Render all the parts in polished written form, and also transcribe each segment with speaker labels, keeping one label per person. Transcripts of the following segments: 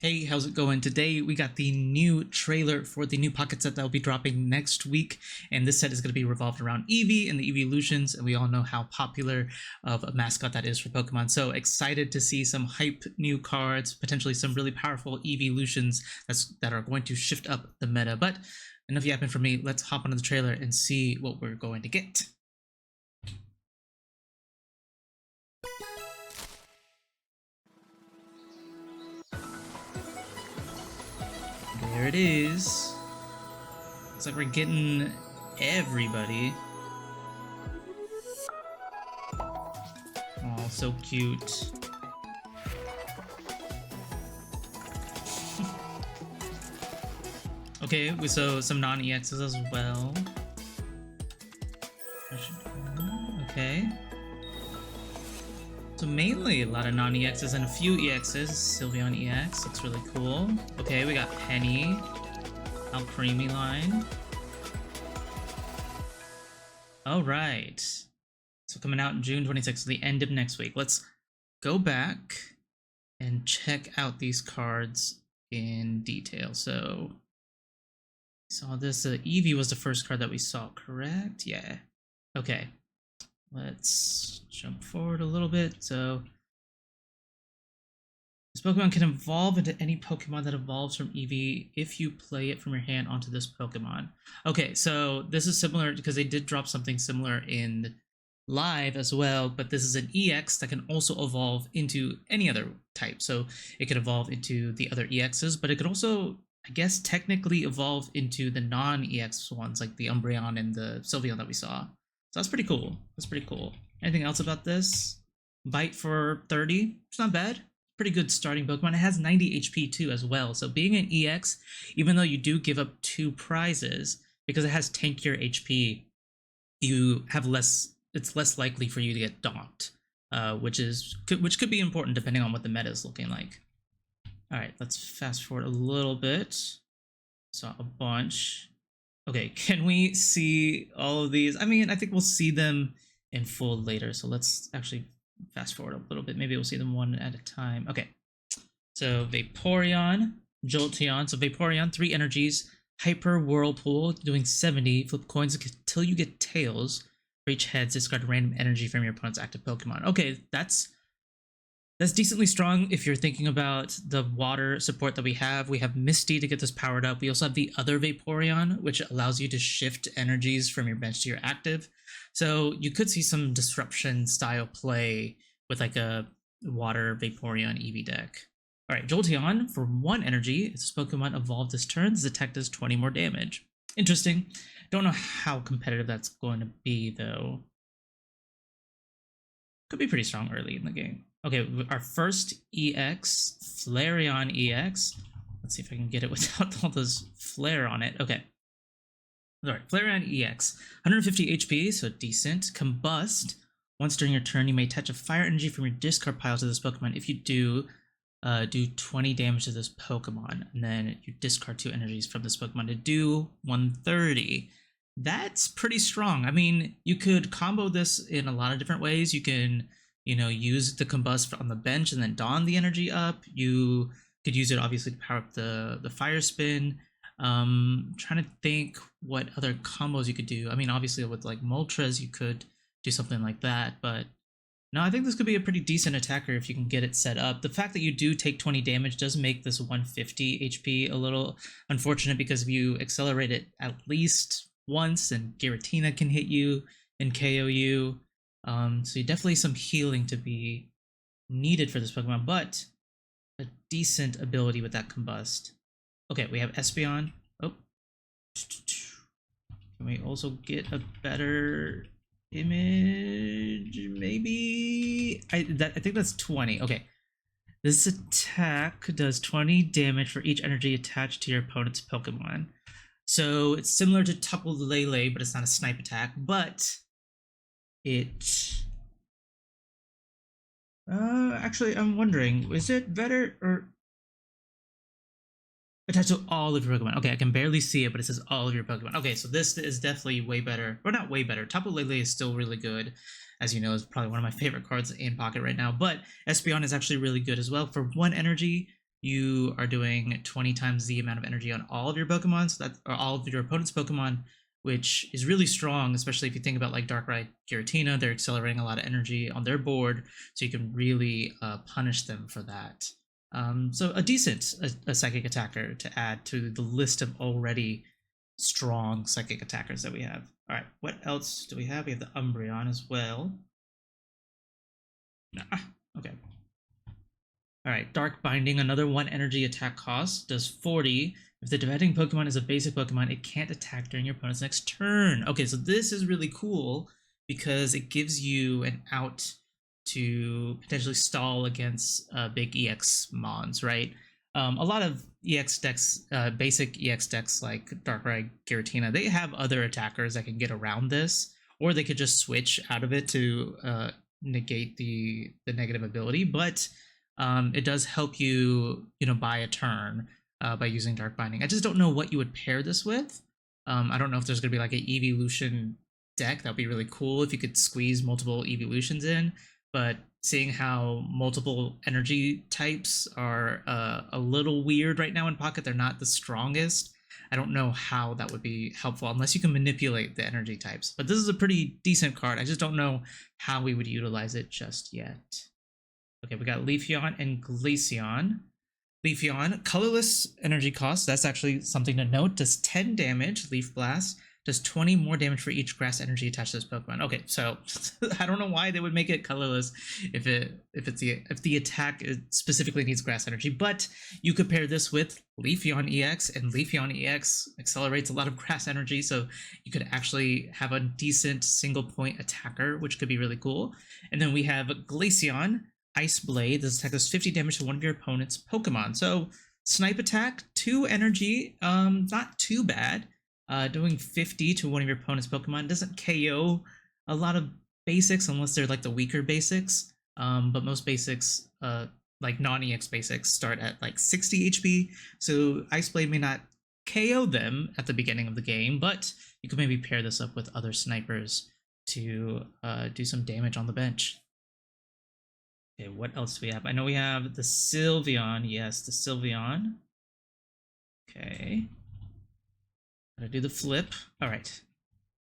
Speaker 1: Hey, how's it going? Today we got the new trailer for the new pocket set that will be dropping next week, and this set is going to be revolved around Eevee and the Eeveelutions, and we all know how popular of a mascot that is for Pokemon. So excited to see some hype new cards, potentially some really powerful Eeveelutions that are going to shift up the meta. But enough yapping for me. Let's hop onto the trailer and see what we're going to get. There it is. Looks like we're getting everybody. Oh, so cute. Okay, we saw some non-EXs as well. Okay. So mainly a lot of non-EXs and a few EXs. Sylveon EX looks really cool. Okay, we got Penny. Creamy line. Alright. So coming out in June 26th, the end of next week. Let's go back and check out these cards in detail. So saw this. Eevee was the first card that we saw, correct? Yeah. Okay. Let's jump forward a little bit. So this Pokemon can evolve into any Pokemon that evolves from Eevee if you play it from your hand onto this Pokemon. Okay, so this is similar because they did drop something similar in live as well, but this is an EX that can also evolve into any other type. So it could evolve into the other EXs, but it could also, I guess, technically evolve into the non-EX ones like the Umbreon and the Sylveon that we saw. So that's pretty cool. That's pretty cool. Anything else about this? Bite for 30. It's not bad. Pretty good starting Pokemon. It has 90 HP too as well. So being an EX, even though you do give up 2 prizes, because it has tankier HP, you have less. It's less likely for you to get docked, which could be important depending on what the meta is looking like. All right, let's fast forward a little bit. Saw a bunch. Okay, can we see all of these? I mean, I think we'll see them in full later. So let's actually fast forward a little bit. Maybe we'll see them one at a time. Okay, so Vaporeon, Jolteon. So Vaporeon, 3 energies, Hyper Whirlpool, doing 70. Flip coins until you get tails. For each head, discard random energy from your opponent's active Pokemon. Okay, that's decently strong if you're thinking about the water support that we have. We have Misty to get this powered up. We also have the other Vaporeon, which allows you to shift energies from your bench to your active. So you could see some disruption style play with like a water Vaporeon Eevee deck. All right, Jolteon, for 1 energy, if this Pokemon evolved this turn, this attack does 20 more damage. Interesting. Don't know how competitive that's going to be, though. Could be pretty strong early in the game. Okay, our first EX, Flareon EX. Let's see if I can get it without all this flare on it. Okay. Alright, Flareon EX. 150 HP, so decent. Combust. Once during your turn, you may attach a fire energy from your discard pile to this Pokemon. If you do 20 damage to this Pokemon, and then you discard 2 energies from this Pokemon to do 130. That's pretty strong. I mean, you could combo this in a lot of different ways. You can, use the Combust on the bench and then don the energy up. You could use it obviously to power up the Fire Spin. Trying to think what other combos you could do. I mean, obviously with like Moltres, you could do something like that, but no, I think this could be a pretty decent attacker if you can get it set up. The fact that you do take 20 damage does make this 150 HP a little unfortunate, because if you accelerate it at least once, and Giratina can hit you and KO you. So definitely some healing to be needed for this Pokemon, but a decent ability with that Combust. Okay, we have Espeon. Oh. Can we also get a better image? Maybe? I think that's 20. Okay. This attack does 20 damage for each energy attached to your opponent's Pokemon. So it's similar to Tapu Lele, but it's not a snipe attack. But it... actually, I'm wondering, is it better or... attached to all of your Pokemon? Okay, I can barely see it, but it says all of your Pokemon. Okay, so this is definitely way better. Or not way better. Tapu Lele is still really good. As you know, is probably one of my favorite cards in Pocket right now. But Espeon is actually really good as well. For 1 energy, you are doing 20 times the amount of energy on all of your Pokemon, so that, or all of your opponent's Pokemon, which is really strong, especially if you think about like Darkrai Giratina. They're accelerating a lot of energy on their board, so you can really punish them for that. So a decent a psychic attacker to add to the list of already strong psychic attackers that we have. All right, what else do we have? We have the Umbreon as well. Okay. All right, Dark Binding, another 1 energy attack cost, does 40. If the defending Pokemon is a basic Pokemon, it can't attack during your opponent's next turn. Okay, so this is really cool because it gives you an out to potentially stall against big EX mons, right? A lot of EX decks, basic EX decks like Darkrai Giratina, they have other attackers that can get around this, or they could just switch out of it to negate the negative ability. But it does help you, buy a turn by using Dark Binding. I just don't know what you would pair this with. I don't know if there's going to be like an evolution deck. That would be really cool if you could squeeze multiple evolutions in. But seeing how multiple energy types are a little weird right now in Pocket, they're not the strongest. I don't know how that would be helpful unless you can manipulate the energy types. But this is a pretty decent card. I just don't know how we would utilize it just yet. Okay, we got Leafeon and Glaceon. Leafeon, colorless energy cost. That's actually something to note. Does 10 damage, Leaf Blast. Does 20 more damage for each grass energy attached to this Pokemon. Okay, so I don't know why they would make it colorless if the attack specifically needs grass energy, but you could pair this with Leafeon EX, and Leafeon EX accelerates a lot of grass energy, so you could actually have a decent single point attacker, which could be really cool. And then we have Glaceon, Ice Blade. This attack does 50 damage to one of your opponent's Pokemon. So snipe attack, 2 energy, not too bad. Doing 50 to one of your opponent's Pokemon doesn't KO a lot of basics unless they're like the weaker basics. But most basics, like non-EX basics, start at like 60 HP. So Ice Blade may not KO them at the beginning of the game, but you could maybe pair this up with other snipers to do some damage on the bench. Okay, what else do we have? I know we have the Sylveon. Yes, the Sylveon. Okay. Gotta do the flip. All right.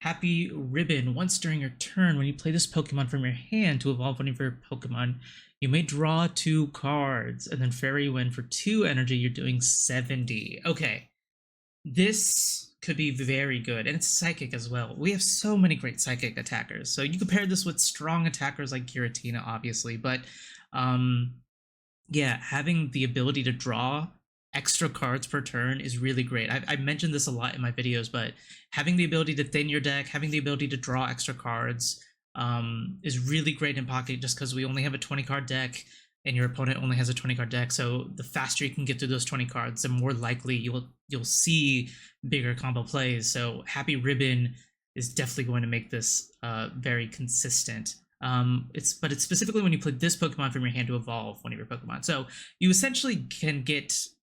Speaker 1: Happy Ribbon. Once during your turn, when you play this Pokemon from your hand to evolve one of your Pokemon, you may draw 2 cards. And then Fairy Wind for 2 energy, you're doing 70. Okay. This could be very good. And it's Psychic as well. We have so many great Psychic attackers. So you compare this with strong attackers like Giratina, obviously. But yeah, having the ability to draw extra cards per turn is really great. I've mentioned this a lot in my videos, but having the ability to thin your deck, having the ability to draw extra cards is really great in Pocket, just because we only have a 20 card deck and your opponent only has a 20 card deck. So the faster you can get through those 20 cards, the more likely you'll see bigger combo plays. So Happy Ribbon is definitely going to make this very consistent. It's specifically when you play this Pokemon from your hand to evolve one of your Pokemon. So you essentially can get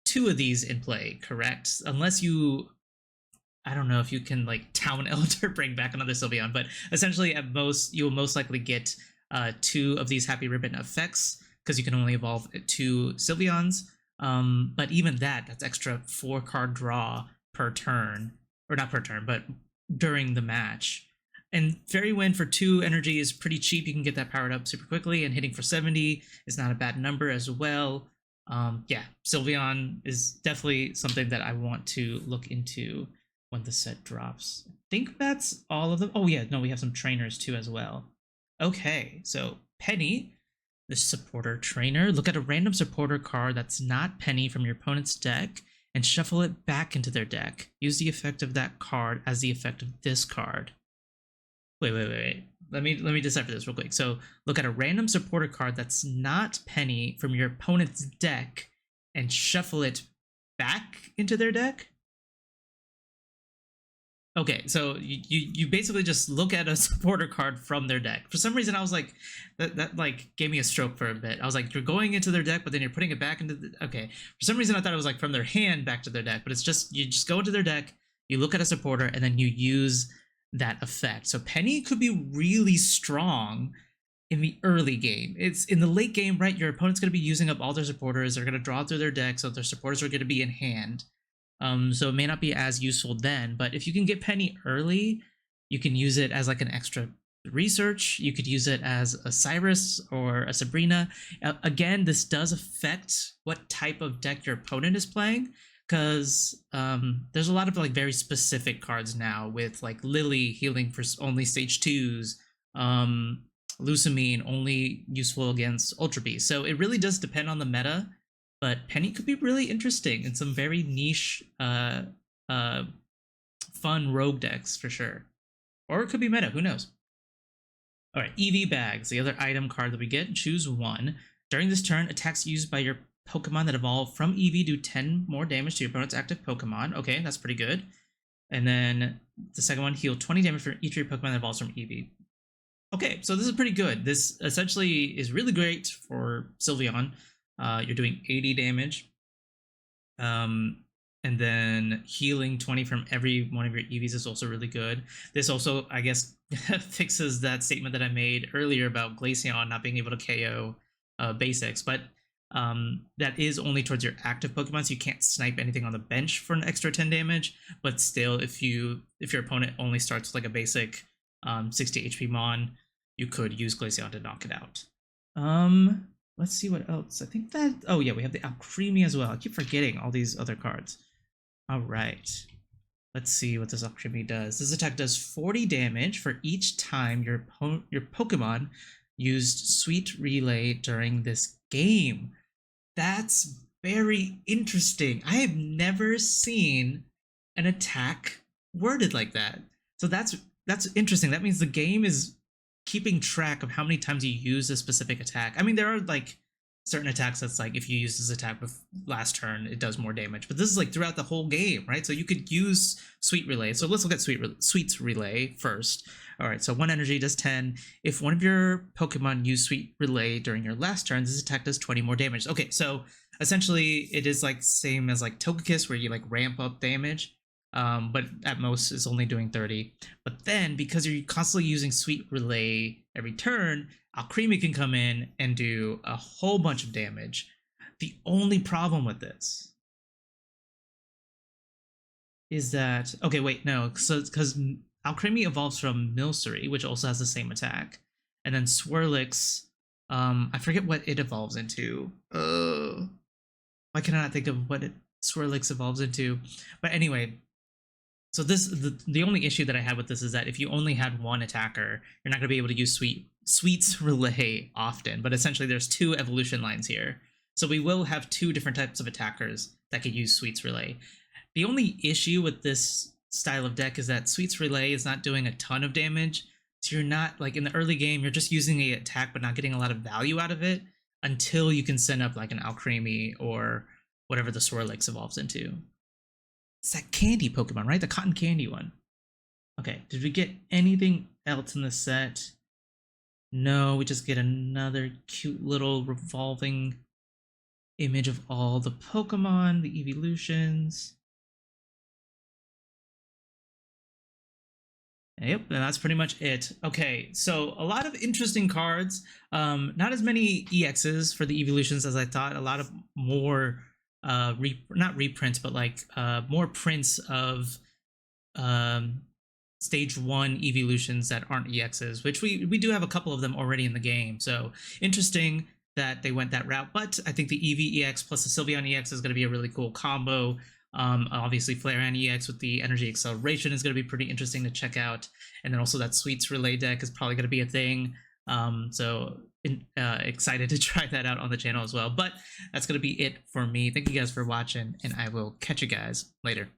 Speaker 1: 2 of these in play, correct? Unless you, I don't know if you can like Town Elder bring back another Sylveon, but essentially at most you will most likely get 2 of these Happy Ribbon effects because you can only evolve 2 Sylveons. But even that's extra 4 card draw per turn, or not per turn, but during the match. And Fairy Wind for 2 energy is pretty cheap. You can get that powered up super quickly, and hitting for 70 is not a bad number as well. Yeah, Sylveon is definitely something that I want to look into when the set drops. I think that's all of them. Oh yeah, no, we have some trainers too as well. Okay, so Penny, the supporter trainer. Look at a random supporter card that's not Penny from your opponent's deck and shuffle it back into their deck. Use the effect of that card as the effect of this card. Wait. Let me decipher this real quick. So look at a random supporter card that's not Penny from your opponent's deck and shuffle it back into their deck. Okay, so you basically just look at a supporter card from their deck. For some reason, I was like, that like gave me a stroke for a bit. I was like, you're going into their deck, but then you're putting it back into the, okay. For some reason, I thought it was like from their hand back to their deck, but it's just, you just go into their deck, you look at a supporter, and then you use that effect. So Penny could be really strong in the early game. It's in the late game, right? Your opponent's going to be using up all their supporters. They're going to draw through their deck, so their supporters are going to be in hand. So it may not be as useful then, but if you can get Penny early, you can use it as like an extra research. You could use it as a Cyrus or a Sabrina. Again, this does affect what type of deck your opponent is playing, because there's a lot of like very specific cards now with like Lily healing for only stage 2s, Lusamine only useful against Ultra Beast. So it really does depend on the meta, but Penny could be really interesting in some very niche, fun rogue decks for sure. Or it could be meta, who knows? All right, Eevee Bags, the other item card that we get. Choose one. During this turn, attacks used by your Pokemon that evolve from Eevee do 10 more damage to your opponent's active Pokemon. Okay, that's pretty good. And then the second one, heal 20 damage for each of your Pokemon that evolves from Eevee. Okay, so this is pretty good. This essentially is really great for Sylveon. You're doing 80 damage. And then healing 20 from every one of your Eevees is also really good. This also, I guess, fixes that statement that I made earlier about Glaceon not being able to KO basics, but that is only towards your active Pokemon, so you can't snipe anything on the bench for an extra 10 damage. But still, if your opponent only starts with like a basic 60 HP Mon, you could use Glaceon to knock it out. Let's see what else. I think that... Oh, yeah, we have the Alcremie as well. I keep forgetting all these other cards. All right. Let's see what this Alcremie does. This attack does 40 damage for each time your Pokemon used Sweet Relay during this game. That's very interesting. I have never seen an attack worded like that. So that's interesting. That means the game is keeping track of how many times you use a specific attack. I mean, there are like certain attacks that's like if you use this attack with last turn, it does more damage. But this is like throughout the whole game, right? So you could use Sweet Relay. So let's look at Sweet Relay first. All right, so 1 energy does 10. If one of your Pokemon use Sweet Relay during your last turn, this attack does 20 more damage. Okay, so essentially it is like same as like Togekiss where you like ramp up damage. But at most is only doing 30. But then, because you're constantly using Sweet Relay every turn, Alcremie can come in and do a whole bunch of damage. The only problem with this is that... Okay, wait, no. So, because Alcremie evolves from Milcery, which also has the same attack. And then Swirlix, I forget what it evolves into. Why can I not think of what Swirlix evolves into? But anyway... So the only issue that I had with this is that if you only had one attacker, you're not going to be able to use Sweet's Relay often. But essentially, there's 2 evolution lines here. So we will have 2 different types of attackers that could use Sweet's Relay. The only issue with this style of deck is that Sweet's Relay is not doing a ton of damage. So you're not, like in the early game, you're just using an attack but not getting a lot of value out of it until you can send up like an Alcremie or whatever the Swirlix evolves into. It's that candy Pokemon, right? The cotton candy one. Okay, did we get anything else in the set? No, we just get another cute little revolving image of all the Pokemon, the evolutions. Yep, and that's pretty much it. Okay, so a lot of interesting cards. Not as many EXs for the evolutions as I thought. A lot of more... not reprints, but like more prints of stage 1 evolutions that aren't EXs, which we do have a couple of them already in the game. So interesting that they went that route. But I think the Eevee EX plus the Sylveon EX is going to be a really cool combo. Obviously, Flareon EX with the Energy Acceleration is going to be pretty interesting to check out. And then also that Sweets Relay deck is probably going to be a thing. So excited to try that out on the channel as well. But that's going to be it for me. Thank you guys for watching, and I will catch you guys later.